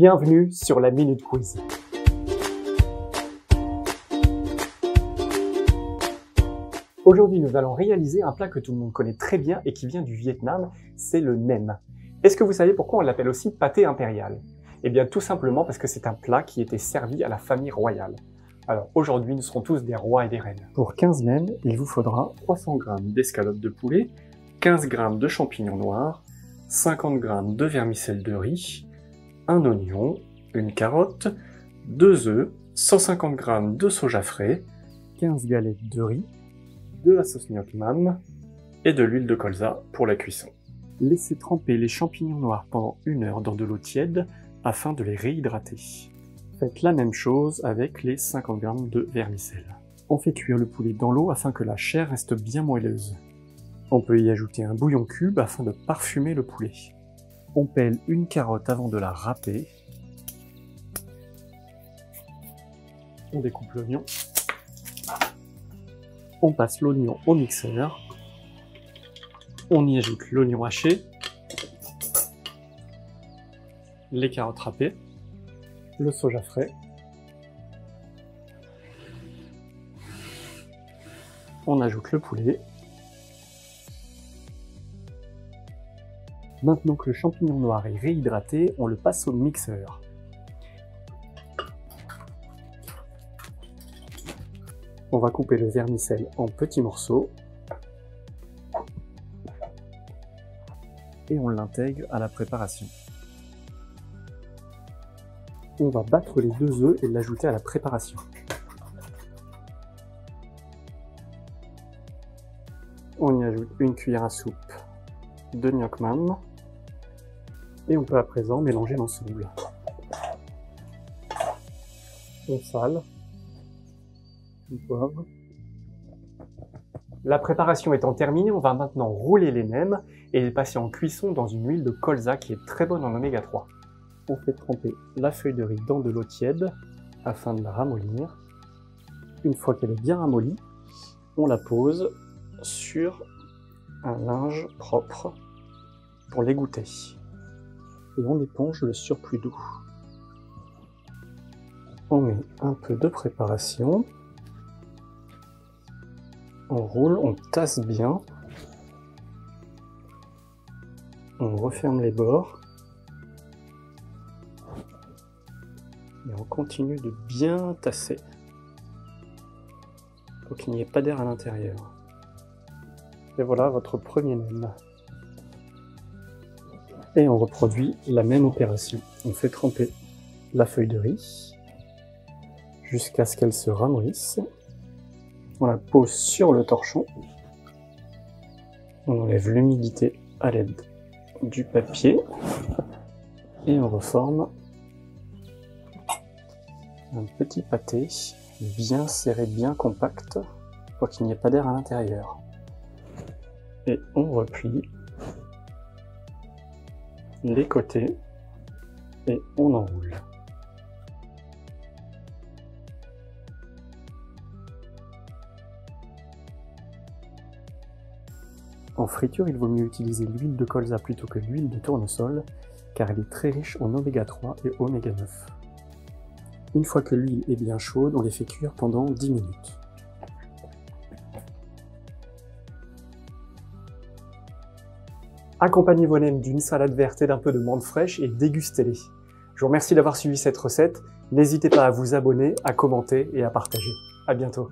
Bienvenue sur la Minute Quiz. Aujourd'hui, nous allons réaliser un plat que tout le monde connaît très bien et qui vient du Vietnam, c'est le nem. Est-ce que vous savez pourquoi on l'appelle aussi pâté impérial? Eh bien tout simplement parce que c'est un plat qui était servi à la famille royale. Alors aujourd'hui, nous serons tous des rois et des reines. Pour 15 nems, il vous faudra 300 g d'escalope de poulet, 15 g de champignons noirs, 50 g de vermicelle de riz, un oignon, une carotte, 2 œufs, 150 g de soja frais, 15 galettes de riz, de la sauce gnoc mam et de l'huile de colza pour la cuisson. Laissez tremper les champignons noirs pendant 1 heure dans de l'eau tiède afin de les réhydrater. Faites la même chose avec les 50 g de vermicelle. On fait cuire le poulet dans l'eau afin que la chair reste bien moelleuse. On peut y ajouter un bouillon cube afin de parfumer le poulet. On pèle une carotte avant de la râper. On découpe l'oignon. On passe l'oignon au mixeur. On y ajoute l'oignon haché, les carottes râpées, le soja frais. On ajoute le poulet. Maintenant que le champignon noir est réhydraté, on le passe au mixeur. On va couper le vermicelle en petits morceaux et on l'intègre à la préparation. On va battre les 2 œufs et l'ajouter à la préparation. On y ajoute une cuillère à soupe de gnoc mam et on peut à présent mélanger l'ensemble. On sale. Poivre. La préparation étant terminée, on va maintenant rouler les nems et les passer en cuisson dans une huile de colza qui est très bonne en oméga 3. On fait tremper la feuille de riz dans de l'eau tiède afin de la ramollir. Une fois qu'elle est bien ramollie, on la pose sur un linge propre pour l'égoutter. Et on éponge le surplus d'eau. On met un peu de préparation. On roule, on tasse bien, on referme les bords et on continue de bien tasser pour qu'il n'y ait pas d'air à l'intérieur. Et voilà votre premier nem. Et on reproduit la même opération. On fait tremper la feuille de riz jusqu'à ce qu'elle se ramollisse. On la pose sur le torchon. On enlève l'humidité à l'aide du papier. Et on reforme un petit pâté bien serré, bien compact, pour qu'il n'y ait pas d'air à l'intérieur. Et on replie les côtés et on enroule. En friture, il vaut mieux utiliser l'huile de colza plutôt que l'huile de tournesol, car elle est très riche en oméga 3 et oméga 9. Une fois que l'huile est bien chaude, on les fait cuire pendant 10 minutes. Accompagnez vos nems d'une salade verte et d'un peu de menthe fraîche et dégustez-les. Je vous remercie d'avoir suivi cette recette. N'hésitez pas à vous abonner, à commenter et à partager. À bientôt.